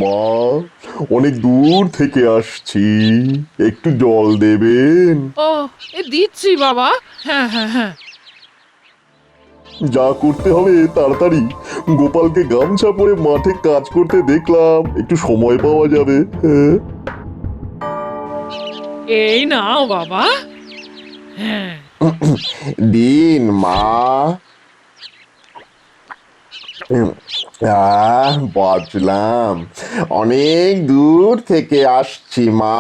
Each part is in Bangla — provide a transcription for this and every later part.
মা, অনেক দূর থেকে আসছি, একটু জল দেবেন? ও, দিচ্ছি বাবা। হ্যাঁ হ্যাঁ হ্যাঁ। যা করতে হবে তাড়াতাড়ি। গোপালকে গামছা পরে মাঠে কাজ করতে দেখলাম, একটু সময় পাওয়া যাবে। হ্যাঁ। এই নাও বাবা। হ্যাঁ। দিন মা। বাঁচলাম, অনেক দূর থেকে আসছি মা,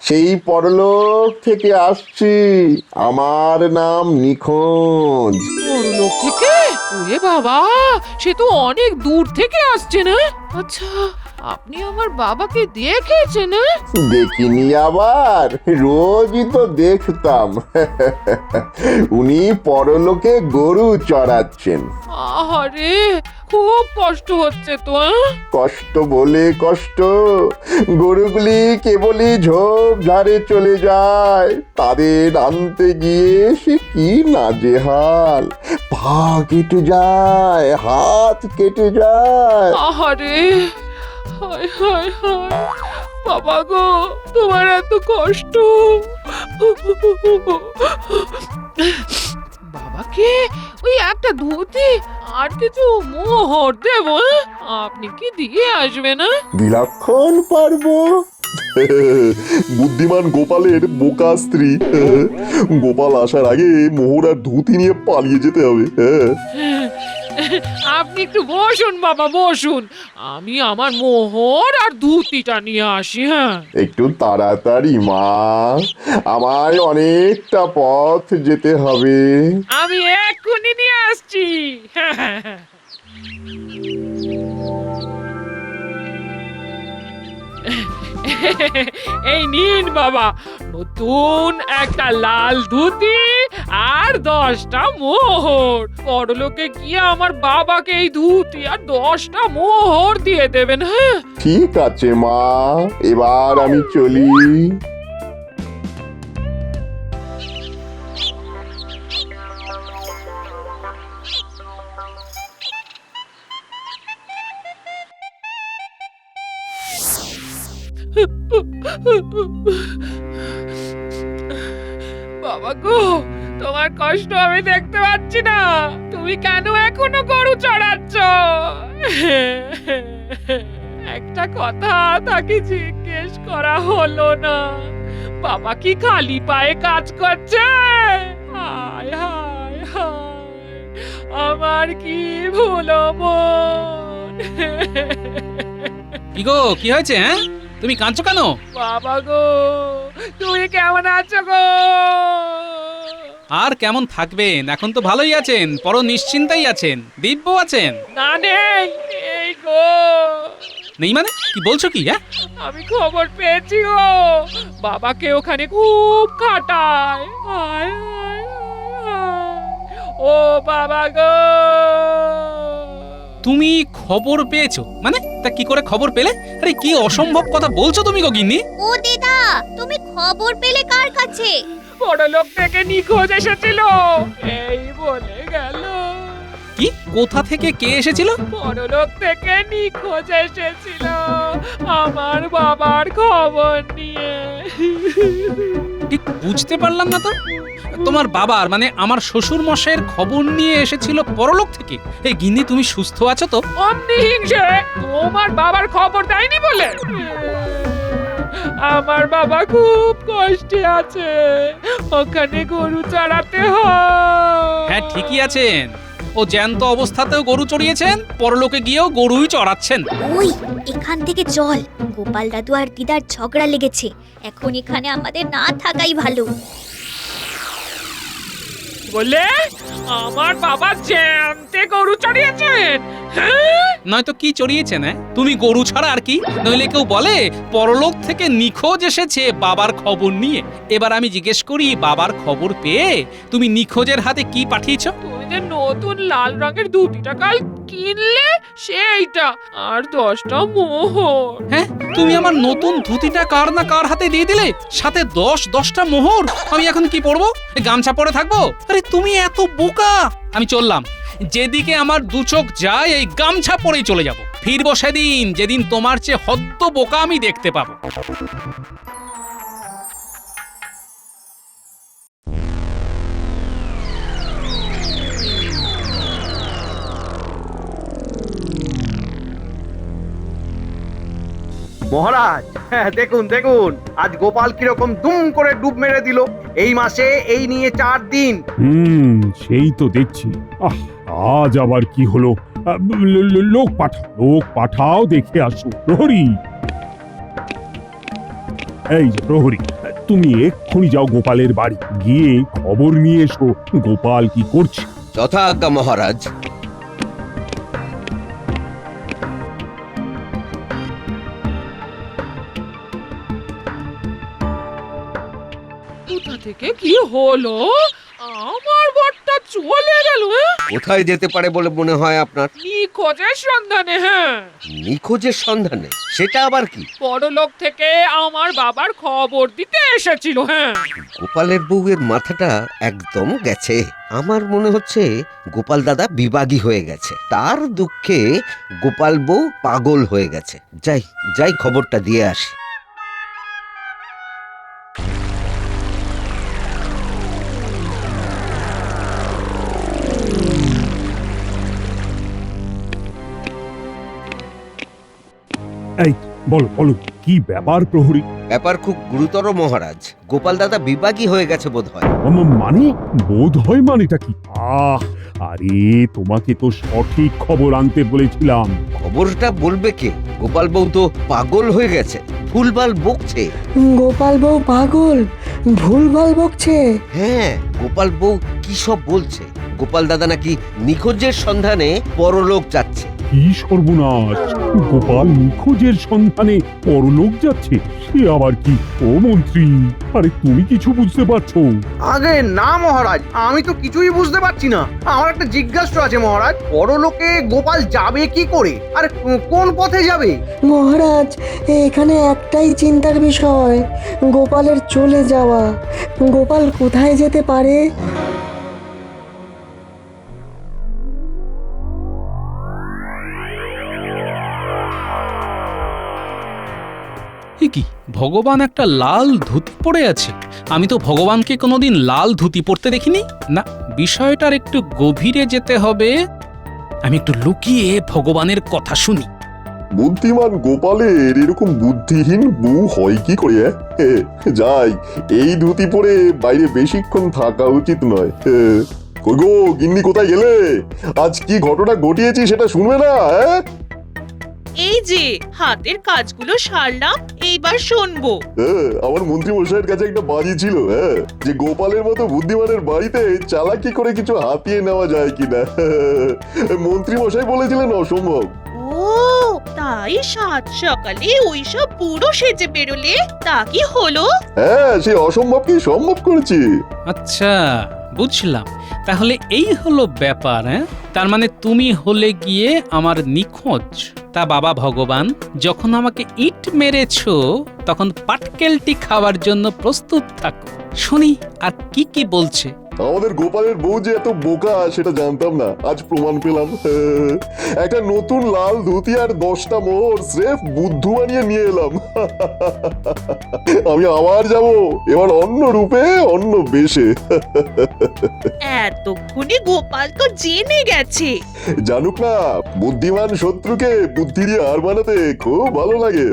সেই পরলোক থেকে আসছি। আমার নাম নিখোঁজ। বড়লোক থেকে? ওরে বাবা, সে তো অনেক দূর থেকে আসছে না? আচ্ছা, আপনি আমার বাবাকে দেখেছেন? দেখিনি আবার, রোজই তো দেখতাম। উনি পরলোকে গরু চড়াচ্ছেন। আহারে, খুব কষ্ট হচ্ছে তো। কষ্ট বলে কষ্ট, গরুগুলি কেবলই ঝোপ ঝাড়ে চলে যায়, তাদের আনতে গিয়ে সে কি নাজেহাল। পা কেটে যায়, হাত কেটে যায়। আহারে, হায় হায় হায়, বাবা গো, তোমার এত কষ্ট। বাবাকে ওই একটা ধুতি আর কিছু মোহর দেব, আপনি কি দিয়ে আসবেন? বিলক্ষণ পারবো। বুদ্ধিমান গোপালের বোকা স্ত্রী। গোপাল আসার আগে মোহর আর ধুতি নিয়ে পালিয়ে যেতে হবে। আপনি একটু বসুন বাবা, বসুন, আমি আমার মোহর আর ধুতিটা নিয়ে আসি। হ্যাঁ, একটু তাড়াতাড়ি মা, আমায় অনেকটা পথ যেতে হবে। আমি এক্ষুনি নিয়ে আসছি। হ্যাঁ হ্যাঁ হ্যাঁ। এই নিন বাবা, নতুন একটা লাল ধুতি আর 10টা মোহর। বড়লোকে গিয়ে আমার বাবাকে এই ধুতি আর 10টা মোহর দিয়ে দেবেন। হ্যাঁ, ঠিক আছে মা, এবার আমি চলি। বাবা গো, তোমার কষ্ট আমি দেখতে পাচ্ছি না, তুমি কেন এখনো গরু চড়াচ্ছ? একটা কথা তাকে জিজ্ঞেস করা হলো না, বাবা কি খালি পায়ে কাজ করছে? হায় হায় হায়, আমার কি ভুল মন। কি গো, কি হয়েছে? হ্যাঁ, তুমি কাঁদছো কেন? বাবা গো, তুমি কেমন আছো গো? আর কেমন থাকবেন, এখন তো ভালোই আছেন, পর নিশ্চিন্তাই আছেন, দিব্য আছেন। না নেই, এই গো। নেই মানে কি বলছো কি? হ্যাঁ, আমি খবর পেয়েছি গো, বাবাকে ওখানে খুব খাটায়। হায় হায় হায়, ও বাবা গো। তুমি খবর পেয়েছো মানে? তা কি করে খবর পেলে? আরে কি অসম্ভব কথা বলছো তুমি গো গিন্নি। ও দিদা, তুমি খবর পেলে কার কাছে? বড়লোক থেকে নিখোঁজ এসেছিল, এই বলে গেল। কি, কোথা থেকে কে এসেছিল? বড়লোক থেকে নিখোঁজ এসেছিল আমার বাবার খবর নিয়ে। ঠিক বুঝতে পারলাম না তো। তোমার বাবার মানে আমার শ্বশুর মশাইয়ের খবর নিয়ে এসেছিল পরলোক থেকে? এই গিন্নি, তুমি সুস্থ আছো তো? অমনি হিংসে তোমার বাবার খবর দেয়নি বলে? আমার বাবা খুব কষ্টে আছে, ওখানে গরু চড়াতে হয়। হ্যাঁ, ঠিকই আছেন, ও জ্যান্ত অবস্থাতেও গরু চড়িয়েছেন, পরলোকে গিয়েও গরুই চড়াচ্ছেন। ওই এখান থেকে চল, গোপাল দাদু আর দিদার ঝগড়া লেগেছে, এখন এখানে আমাদের না থাকাই ভালো। বলে আমার বাবা জ্যান্তে গরু চড়িয়েছেন? হ্যাঁ, নয়তো কি চড়িয়েছেন? হ্যাঁ, তুমি গরু ছাড়া আর কি? নইলে কেউ বলে পরলোক থেকে নিখোঁজ এসেছে বাবার খবর নিয়ে। এবার আমি জিজ্ঞেস করি, বাবার খবর পেয়ে তুমি নিখোঁজের হাতে কি পাঠিয়েছো? তুমি যে নতুন লাল রঙের ধুতিটা কাল কিনলে সেইটা আর 10টা মোহর। হ্যাঁ, তুমি আমার নতুন ধুতিটা কার না কার হাতে দিয়ে দিলে, সাথে 10টা মোহর। আমি এখন কি পরবো? গামছা পরে থাকবো? আরে তুমি এত বোকা! আমি চললাম, যেদিকে আমার দু চোখ যায় এই গামছা পরেই চলে যাব। ফিরবো সেদিন যেদিন তোমার চেয়ে হদ্দ বোকা আমি দেখতে পাবো। মহারাজ, হ্যাঁ, দেখুন দেখুন আজ গোপাল কিরকম দুম করে ডুব মেরে দিল। এই মাসে এই নিয়ে 4 দিন। সেই তো দেখছি। আজ আবার কি হলো? লোক পাঠাও দেখে আসো। প্রহরী, এই যে প্রহরী, তুমি এক্ষুনি যাও গোপালের বাড়ি, গিয়ে খবর নিয়ে এসো গোপাল কি করছে। যথাজ্ঞা মহারাজ। কোথা থেকে কি হলো? আমার বরটা চলে গেল। কোথায় যেতে পারে বলে মনে হয় আপনার? নিখোঁজের সন্ধানে। হ্যাঁ, নিখোঁজের সন্ধানে? সেটা আবার কি? বড়লোক থেকে আমার বাবার খবর দিতে এসেছিল। হ্যাঁ, গোপালের বউয়ের মাথাটা একদম গেছে। আমার মনে হচ্ছে গোপাল দাদা বিবাগী হয়ে গেছে, তার দুঃখে গোপাল বউ পাগল হয়ে গেছে। যাই যাই খবরটা দিয়ে আসি। এই বলো বলো, কি ব্যাপার প্রহরী? ব্যাপার খুব গুরুতর মহারাজ। গোপাল দাদা বিবাগী হয়ে গেছে বোধহয়। মানে বোধ হয় মানেটা কি? আরে তোমাকে তো সঠিক খবর আনতে বলেছিলাম। খবরটা বলবে কে? গোপাল বউ তো পাগল হয়ে গেছে, ভুলভাল বকছে। গোপাল বউ পাগল, ভুলভাল বকছে? হ্যাঁ, গোপাল বউ কি সব বলছে। গোপাল দাদা নাকি নিখোঁজের সন্ধানে পরলোক যাচ্ছে। কি সর্বনাশ! গোপাল নিখোঁজের সন্ধানে পরলোক যাচ্ছে? সে আবার কি? ও মন্ত্রী, আরে তুমি কিছু বুঝতে পারছো? আগে না মহারাজ, আমি তো কিছুই বুঝতে পারছি না। আমার একটা জিজ্ঞাসা আছে মহারাজ, পরলোকে গোপাল যাবে কি করে, আর কোন পথে যাবে? মহারাজ, এখানে একটাই চিন্তার বিষয়, গোপালের চলে যাওয়া। গোপাল কোথায় যেতে পারে? কি ভগবান একটা লাল ধুতি পরে আছে? আমি তো ভগবানকে কোনোদিন লাল ধুতি পরতে দেখিনি। না, বিষয়টার একটু গভীরে যেতে হবে। আমি একটু লুকিয়ে ভগবানের কথা শুনি। বুদ্ধিমান গোপালের এরকম বুদ্ধিহীন বউ হয় কি করে? যাই, এই ধুতি পরে বাইরে বেশিক্ষণ থাকা উচিত নয়। কই গো গিন্নি, কোথায় গেলে? আজ কি ঘটনা ঘটিয়েছি সেটা শুনবে না? এই যে হাতের কাজগুলো সারলাম, এইবার শুনবো। আমার মন্ত্রী মশাইয়ের কাছে একটা বাজি ছিল, যে গোপালের মতো বুদ্ধিমানের বাড়িতে চালাকি করে কিছু হাতিয়ে নেওয়া যায় কিনা। মন্ত্রী মশাই বলেছিলেন অসম্ভব। ও তাই সাত সকালে ওইসব পুরো সেজে বেরোলে? তা কি হলো? হ্যাঁ, সে অসম্ভবকে সম্ভব করেছি। আচ্ছা, বুঝলাম। তাহলে এই হলো ব্যাপার। তার মানে তুমি হলে গিয়ে আমার নিখোঁজ। তা বাবা ভগবান, যখন আমাকে ইট মেরেছো তখন পাটকেলটি খাওয়ার জন্য প্রস্তুত থাকো। শুনি আর কি কি বলছে। আমাদের গোপালের বউ যে এত বোকা সেটা জানতাম না, আজ প্রমাণ পেলাম। একটা নতুন লাল ধুতি আর 10টা মোহর স্রেফ বুদ্ধু বানিয়ে নিয়ে এলাম। আমি আবার যাব, এবার অন্য রূপে, অন্য বেশে। এতক্ষণে গোপাল তো জেনে গেছে। জানুক না, বুদ্ধিমান শত্রুকে বুদ্ধি দিয়ে হার বানাতে খুব ভালো লাগে।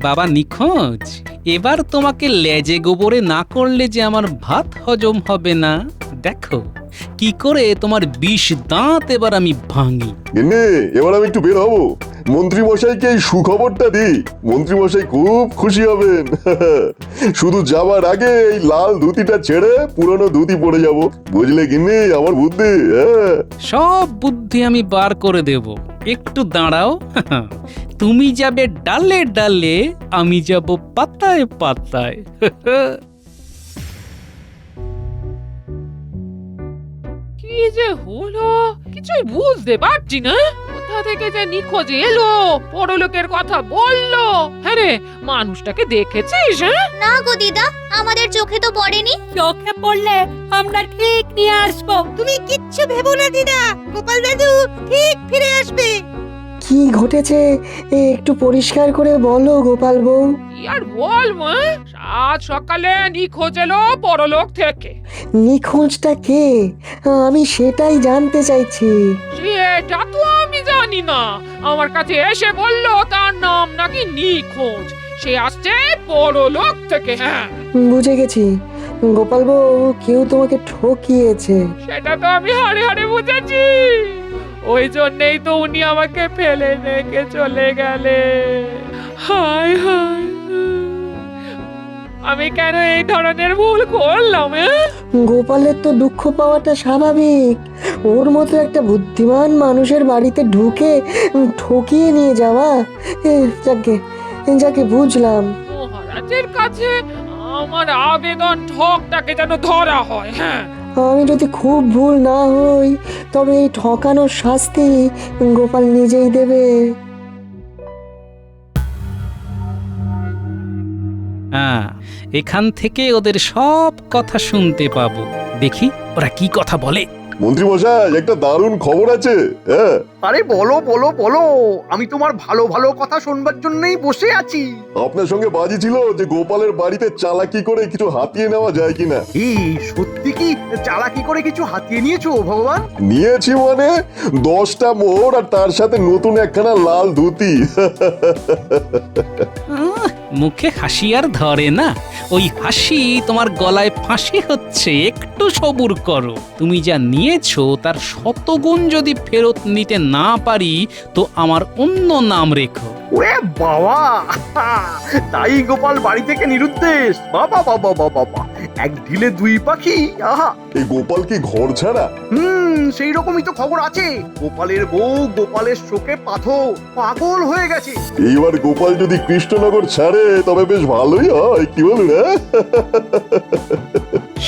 বাবা নিখোঁজ, এবার তোমাকে লেজে গোবরে না করলে যে আমার ভাত হজম হবে না। দেখো কি করে তোমার 20 দাঁত এবার আমি ভাঙি। এবার আমি একটু বের হবো, মন্ত্রী মশাইকে এই সুখবরটা দিই। মন্ত্রী মশাই খুব খুশি হবেন। শুধু যাবার আগে এই লাল ধুতিটা ছেড়ে পুরনো ধুতি পরে যাব, বুঝলে গিন্নি আমার বুদ্ধি? সব বুদ্ধি আমি বার করে দেব, একটু দাঁড়াও। তুমি যাবে ডালে ডালে, আমি যাব পাতায় পাতায়। কি যে হলো কিছুই বুঝতে পারছি না। কোথা থেকে যে নিখোঁজ এলো, পরলোকের কথা বললো। হ্যাঁ রে, মানুষটাকে দেখেছিস? না গো দিদা, আমাদের চোখে তো পড়েনি। চোখে পড়লে আমরা ঠিক নিয়ে আসবো। তুমি কিচ্ছু ভেবো না দিদা, গোপাল দাদু ঠিক ফিরে আসবে। কি ঘটেছে একটু পরিষ্কার করে বলো গোপাল বউ। কি আর বলবো, সাত সকালে নিখোঁজ এলো পরলোক থেকে। নিখোঁজটা কে? আমি সেটাই জানতে চাইছি। সেটা তো আমি জানি না, আমার কাছে এসে বললো তার নাম নাকি নিখোঁজ, সে আসছে পরলোক থেকে। হ্যাঁ, বুঝে গেছি, গোপাল বউ কেউ তোমাকে ঠকিয়েছে। সেটা তো আমি হাড়ে হাড়ে বুঝেছি, ওই জন্যই তো উনি আমাকে ফেলে রেখে চলে গেলে। হায় হায়, আমি কেন এই ধরনের ভুল করলাম? গোপালের তো দুঃখ পাওয়াটা স্বাভাবিক। ওর মতো একটা বুদ্ধিমান মানুষের বাড়িতে ঢুকে ঠকিয়ে নিয়ে যাওয়া, যাকে যাকে বুঝলাম। মহারাজের কাছে আমার আবেদন ঠকটাকে যেন ধরা হয়। হ্যাঁ, আমি যদি খুব ভুল না হই তবে এই ঠকানোর শাস্তি গোপাল নিজেই দেবে। হ্যাঁ, এখান থেকে ওদের সব কথা শুনতে পাবো। দেখি ওরা কি কথা বলে। মন্ত্রী মশাই, একটা দারুণ খবর আছে। হ্যাঁ, আরে বলো বলো বলো, আমি তোমার ভালো ভালো কথা শুনবার জন্যই বসে আছি। আপনার সঙ্গে বাজি ছিল যে গোপালের বাড়িতে চালাকি করে কিছু হাতিয়ে নেওয়া যায় কিনা। এই সত্যি কি চালাকি করে কিছু হাতিয়ে নিয়েছো ভগবান? নিয়েছি মানে 10টা মোহর আর তার সাথে নতুন একখানা লাল ধুতি। মুখে হাসি আর ধরে না, ওই হাসি তোমার গলায় ফাঁসি হচ্ছে। একটু সবুর করো, তুমি যা নিয়েছো তার শতগুণ যদি ফেরত নিতে না পারি তো আমার অন্য নাম রেখো। ওরে বাবা, তাই গোপাল বাড়ি থেকে নিরুদ্দেশ। বাবা বাবা বাবা বাবা, এক ঢিলে দুই পাখি। আহা, এই গোপাল কি ঘর ছাড়া? সেই রকমই তো খবর আছে। গোপালের বউ গোপালের শোকে পাগল হয়ে গেছে। এইবার গোপাল যদি কৃষ্ণনগর ছাড়ে তবে বেশ ভালোই হয়, কি বলুন?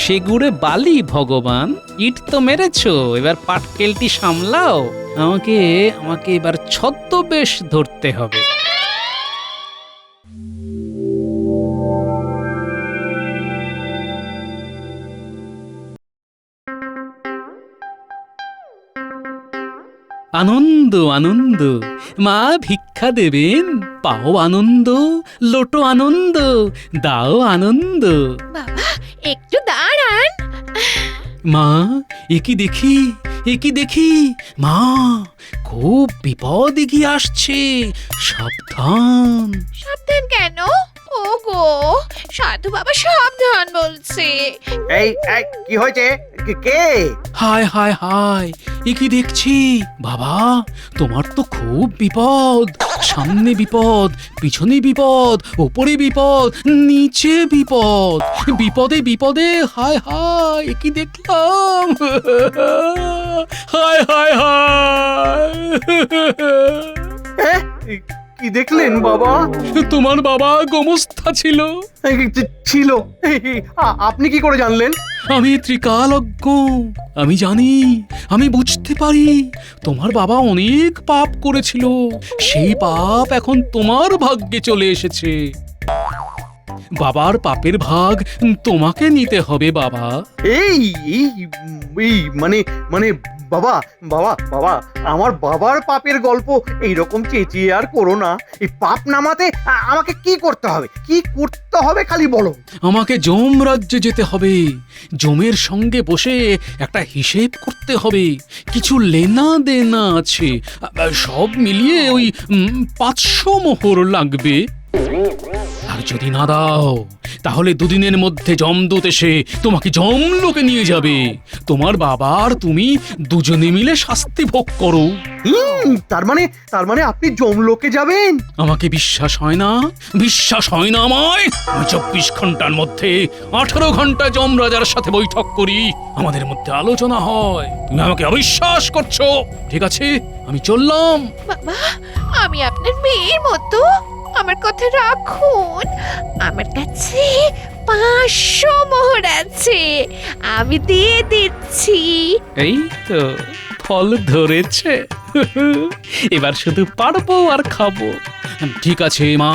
সেগুড়ে বালি ভগবান, ইট তো মেরেছো, এবার পাটকেলটি সামলাও। আমাকে আমাকে এবার ছদ্মবেশ ধরতে হবে। আনন্দ আনন্দ, মা ভিক্ষা দেবেন, পাও আনন্দ, লোটো আনন্দ, দাও আনন্দ। বাবা একটু দাঁড়ান। মা, একি দেখি, একি দেখি, মা খুব বিপদ এগিয়ে আসছে, সাবধান। সাবধান কেন? ওগো, সাধু বাবা সাবধান বলছে। এই এই, কি হয়েছে? কে? হায় হায় হায়, একি দেখছি বাবা, তোমার তো খুব বিপদ। সামনে বিপদ, পিছনে বিপদ, ওপরে বিপদ, নিচে বিপদ, বিপদে বিপদে হায় হায়, একি দেখলাম। হায় হায় হায়। কি দেখলেন বাবা? তোমার বাবা গোমস্থা ছিল। ছিল? আপনি কি করে জানলেন? আমি ত্রিকালজ্ঞ, আমি জানি, আমি বুঝতে পারি। তোমার বাবা অনেক পাপ করেছিল, সেই পাপ এখন তোমার ভাগ্যে চলে এসেছে। বাবার পাপের ভাগ তোমাকে নিতে হবে বাবা। এই এই এই মানে মানে বাবা বাবা বাবা, আমার বাবার পাপের গল্প এইরকম চেঁচিয়ে আর করো না। এই পাপ নামাতে আমাকে কি করতে হবে? কি করতে হবে খালি বলো। আমাকে যম রাজ্যে যেতে হবে, যমের সঙ্গে বসে একটা হিসেব করতে হবে। কিছু লেনা দেনা আছে, সব মিলিয়ে ওই 500 মোহর লাগবে। আর যদি না দাও তাহলে দুদিনের মধ্যে যমদূত এসে তোমাকে যমলোকে নিয়ে যাবে। তোমার বাবা আর তুমি দুজনে মিলে শাস্তি ভোগ করো। তার মানে আপনি যমলোকে যাবেন? আমাকে বিশ্বাস হয় না? বিশ্বাস হয় না আমায়? আমি 24 ঘন্টার মধ্যে 18 ঘন্টা যমরাজার সাথে বৈঠক করি, আমাদের মধ্যে আলোচনা হয়। তুমি আমাকে অবিশ্বাস করছো? ঠিক আছে, আমি চললাম। বাবা, আমি আপনার মেয়ের মতো, আমার কথা রাখুন। আমার কাছে 500 মোহর আছে, আমি দিয়ে দিচ্ছি। এই তো ফল ধরেছে। এবার শুধু পারবো আর খাবো। ঠিক আছে মা,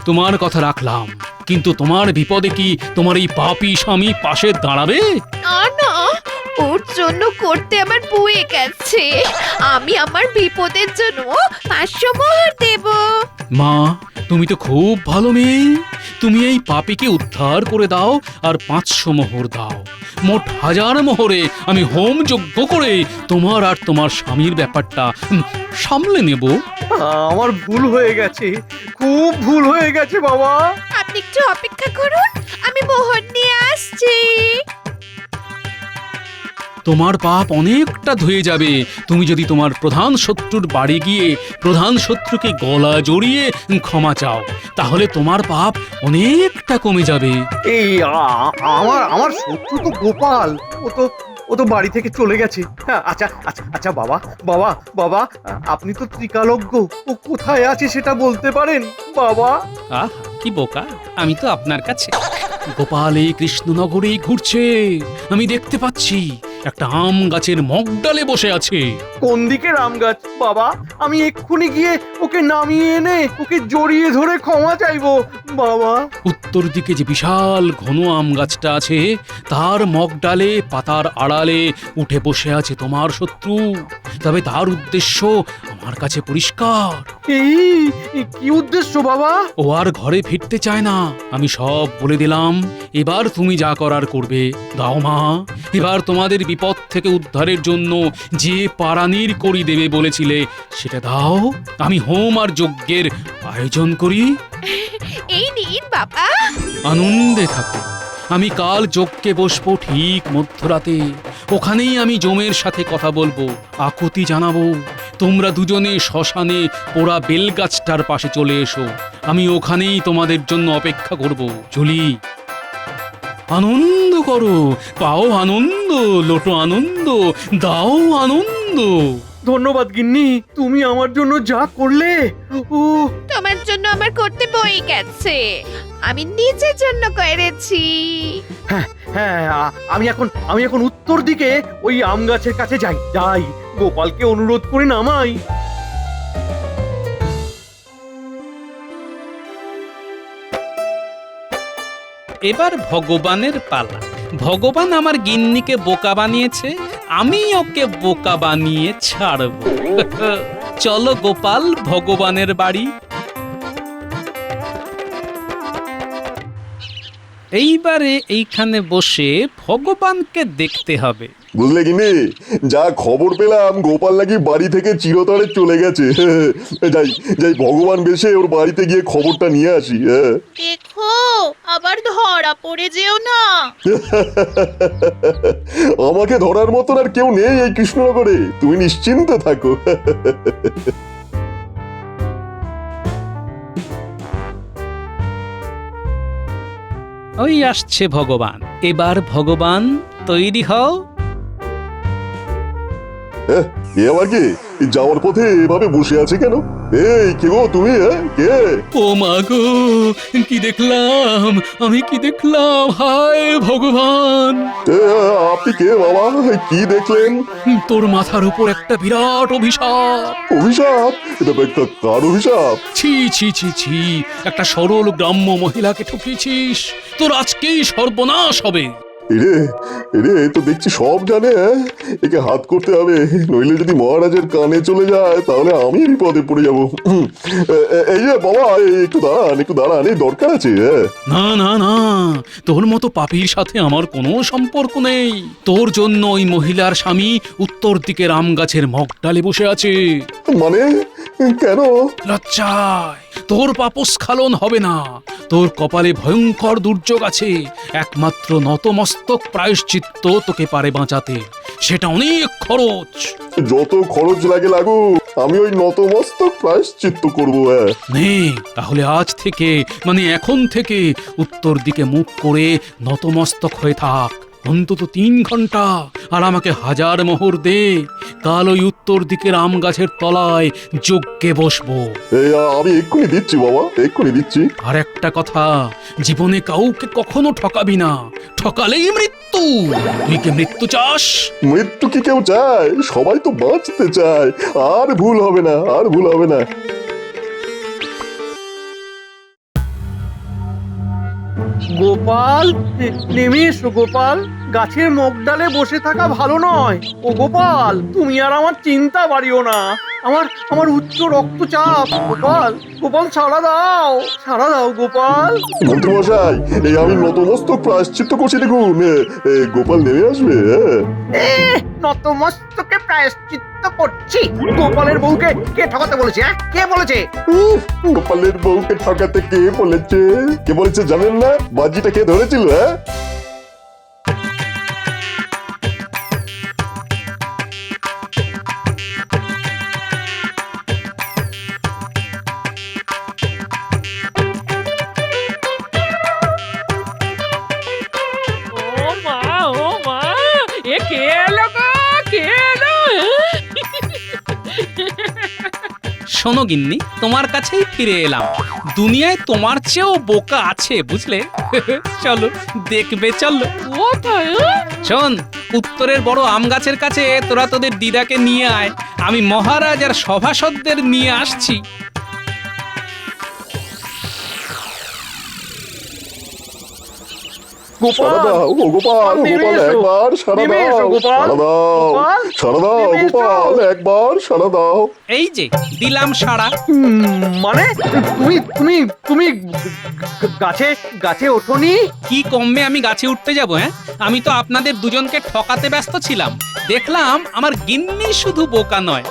তোমার কথা রাখলাম, কিন্তু তোমার বিপদে কি তোমার এই পাপী স্বামী পাশে দাঁড়াবে? না না, ও ওর জন্য করতে আমার বয়ে গেছে। আমি আমার বিপদের জন্য 500 মোহর দেব। মা, তুমি তো খুব ভালো মেয়ে। তুমি এই পাপীকে উদ্ধার করে দাও আর 500 মোহর দাও। মোট 1000 মোহরে আমি হোম যজ্ঞ করে তোমার আর তোমার স্বামীর ব্যাপারটা সামলে নেব। আমার ভুল হয়ে গেছে, খুব ভুল হয়ে গেছে বাবা। আপনি একটু অপেক্ষা করুন, আমি মোহর নিয়ে আসছি। তোমার পাপ অনেকটা ধুয়ে যাবে তুমি যদি তোমার প্রধান শত্রুর বাড়ি গিয়ে প্রধান শত্রুকে গলা জড়িয়ে ক্ষমা চাও, তাহলে তোমার পাপ অনেকটা কমে যাবে। এই আমার শত্রু তো গোপাল, ও তো বাড়ি থেকে চলে গেছে। হ্যাঁ, আচ্ছা আচ্ছা আচ্ছা বাবা, বাবা বাবা আপনি তো ত্রিকালজ্ঞ, ও কোথায় আছে সেটা বলতে পারেন বাবা? আহ, কি বোকা, আমি তো আপনার কাছে। গোপাল এই কৃষ্ণনগরেই ঘুরছে, আমি দেখতে পাচ্ছি। একটা আম গাছের মগডালে বসে আছে। কোন দিকে রাম গাছ বাবা? আমি এক্ষুনি গিয়ে ওকে নামিয়ে এনে ওকে জড়িয়ে ধরে ক্ষমা চাইবো বাবা। উত্তর দিকে যে বিশাল ঘন আম গাছটা আছে, তার মগডালে পাতার আড়ালে উঠে বসে আছে তোমার শত্রু। তবে তার উদ্দেশ্য আমার কাছে পরিষ্কার। এই কি উদ্দেশ্য বাবা? ও আর ঘরে ফিরতে চায় না, আমি সব বলে দিলাম। এবার তুমি যা করার করবে। দাও মা, এবার তোমাদের বিপদ থেকে উদ্ধারের জন্য যে পারানির করি দেবে বলেছিলে সেটা দাও। আমি হোম আর যজ্ঞের আয়োজন করি। এই নিন বাবা। আনন্দে থাকো। আমি কাল যজ্ঞে বসবো ঠিক মধ্যরাতে। ওখানেই আমি যমের সাথে কথা বলবো, আকুতি জানাবো। তোমরা দুজনে শ্মশানে পোড়া বেলগাছটার পাশে চলে এসো। আমি ওখানেই তোমাদের জন্য অপেক্ষা করব। চলি। আনন্দ করো, পাও আনন্দ, লোটো আনন্দ, দাও আনন্দ। ধন্যবাদ গিন্নি, তুমি আমার জন্য যা করলে। ও তোমার জন্য আমার করতে বয়ে গেছে, আমি নিজের জন্য করেছি। হ্যাঁ হ্যাঁ, আমি এখন উত্তর দিকে ওই আম গাছের কাছে যাই গোপালকে অনুরোধ করে নামাই। এবার ভগবানের পালা। ভগবান আমার গিন্নিকে বোকা বানিয়েছে, আমি ওকে বোকা বানিয়ে ছাড়ব। চলো গোপাল, ভগবানের বাড়ি। এইবারে এইখানে বসে ভগবানকে দেখতে হবে। বুঝলে কিনে, যা খবর পেলাম গোপাল নাকি বাড়ি থেকে চিরতরে চলে গেছে। যাই যাই, ভগবান বেশে ওর বাড়িতে গিয়ে খবরটা নিয়ে আসি। দেখো আবার ধরা পড়ে যেও না। আমাকে ধরার মতন আর কেউ নেই এই কৃষ্ণনগরে, তুমি নিশ্চিন্ত থাকো। ওই আসছে ভগবান। এবার ভগবান তৈরি হও। এ আবার কি যাওয়ার পথে এভাবে বসে আছে কেন? এই কে গো তুমি? কে? ও মা গো, কি দেখলাম আমি, কি দেখলাম! হায় ভগবান! আপনি কে বাবা? কি দেখলেন? তোর মাথার উপর একটা বিরাট অভিশাপ। অভিশাপ? এটা কার অভিশাপ? ছি ছি ছি ছি, একটা সরল গ্রাম্য মহিলাকে ঠকিয়েছিস। তোর আজকেই সর্বনাশ হবে। এরে এরে, তো দেখছি সব জানে। একে হাত করতে হবে, নইলে যদি মহারাজের কানে চলে যায় তাহলে আমি বিপদে পড়ে যাব। এই যে বাবা, একটু দাঁড়ান, এই দরকার আছে। না না না, তোর মতো পাপীর সাথে আমার কোনো সম্পর্ক নেই। তোর জন্য ওই মহিলার স্বামী উত্তর দিকে রাম গাছের মগডালে বসে আছে। মানে কেন? লজ্জায় তোর পাপস্খলন হবে না। তোর কপালে ভয়ঙ্কর দুর্যোগ আছে। একমাত্র নতমস্তক প্রায়শ্চিত্ত তোকে পারে বাঁচাতে। সেটা অনেক খরচ। যত খরচ লাগে লাগুক, আমি ওই নতমস্তক প্রায়শ্চিত্ত করবো। নে, তাহলে আজ থেকে, মানে এখন থেকে উত্তর দিকে মুখ করে নতমস্তক হয়ে থাক অন্তত 3 ঘন্টা, আর আমাকে 1000 মোহর দে। কাল ওই উত্তর দিকের আম গাছের তলায় যজ্ঞে বসবো। আমি এক্ষুনি দিচ্ছি বাবা, এক্ষুনি দিচ্ছি। আর একটা কথা, জীবনে কাউকে কখনো ঠকাবি না, ঠকালেই মৃত্যু। তুই কি মৃত্যু চাস? মৃত্যু কি কেউ চায়? সবাই তো বাঁচতে চায়। আর ভুল হবে না, আর ভুল হবে না। গোপাল, নেমে এসো গোপাল, গাছের মুখ ডালে বসে থাকা ভালো নয়। ও গোপাল, তুমি আর আমার চিন্তা বাড়িও না। আমার উচ্চ রক্তচাপ। গোপাল, গোপাল ছাড়া দাও, ছাড়া দাও গোপাল। মন্ত্রী মশাই, এই আমি নতমস্তক প্রায়শ্চিত্ত করছি, দেখুন গোপাল নেমে আসবে। নতমস্তকে প্রায়শ্চিত্ত করছি? গোপালের বউকে কে ঠকাতে বলেছে? কে বলেছে? গোপালের বউকে ঠকাতে কে বলেছে? কে বলেছে জানেন না? বাজিটা কে ধরেছিল? ও মা, এ কে এলো গো, কে এলো? শোনো গিন্নি, তোমার কাছেই ফিরে এলাম। দুনিয়ায় তোমার চেয়েও বোকা আছে, বুঝলে? চলো দেখবে, চলো। কোথায়? শোন, উত্তরের বড় আম গাছের কাছে তোরা তোদের দিদাকে নিয়ে আয়। আমি মহারাজ আর সভাসদদের নিয়ে আসছি। সারা দাও ও গোপাল, গোপাল একবার সারা দাও, সারা দাও, সারা দাও গোপাল, একবার সারা দাও। এই যে দিলাম সাড়া। মানে তুমি গাছে গাছে ওঠোনি? কি কমবে আমি গাছে উঠতে যাব? আমি তো আপনাদের দুজনকে ঠকাতে ব্যস্ত ছিলাম। দেখলাম আমার গিন্নি শুধু বোকা নয়,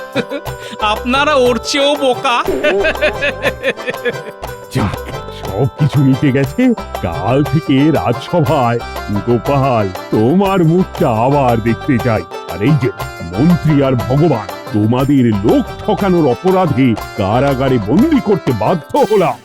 আপনারা ওর চেয়েও বোকা। যাক, সবকিছু মিটে গেছে। কাল থেকে রাজসভায় গোপাল তোমার মুখটা আবার দেখতে চাই। আর এই যে মন্ত্রী আর ভগবান, তোমাদের লোক ঠকানোর অপরাধে কারাগারে বন্দী করতে বাধ্য হলাম।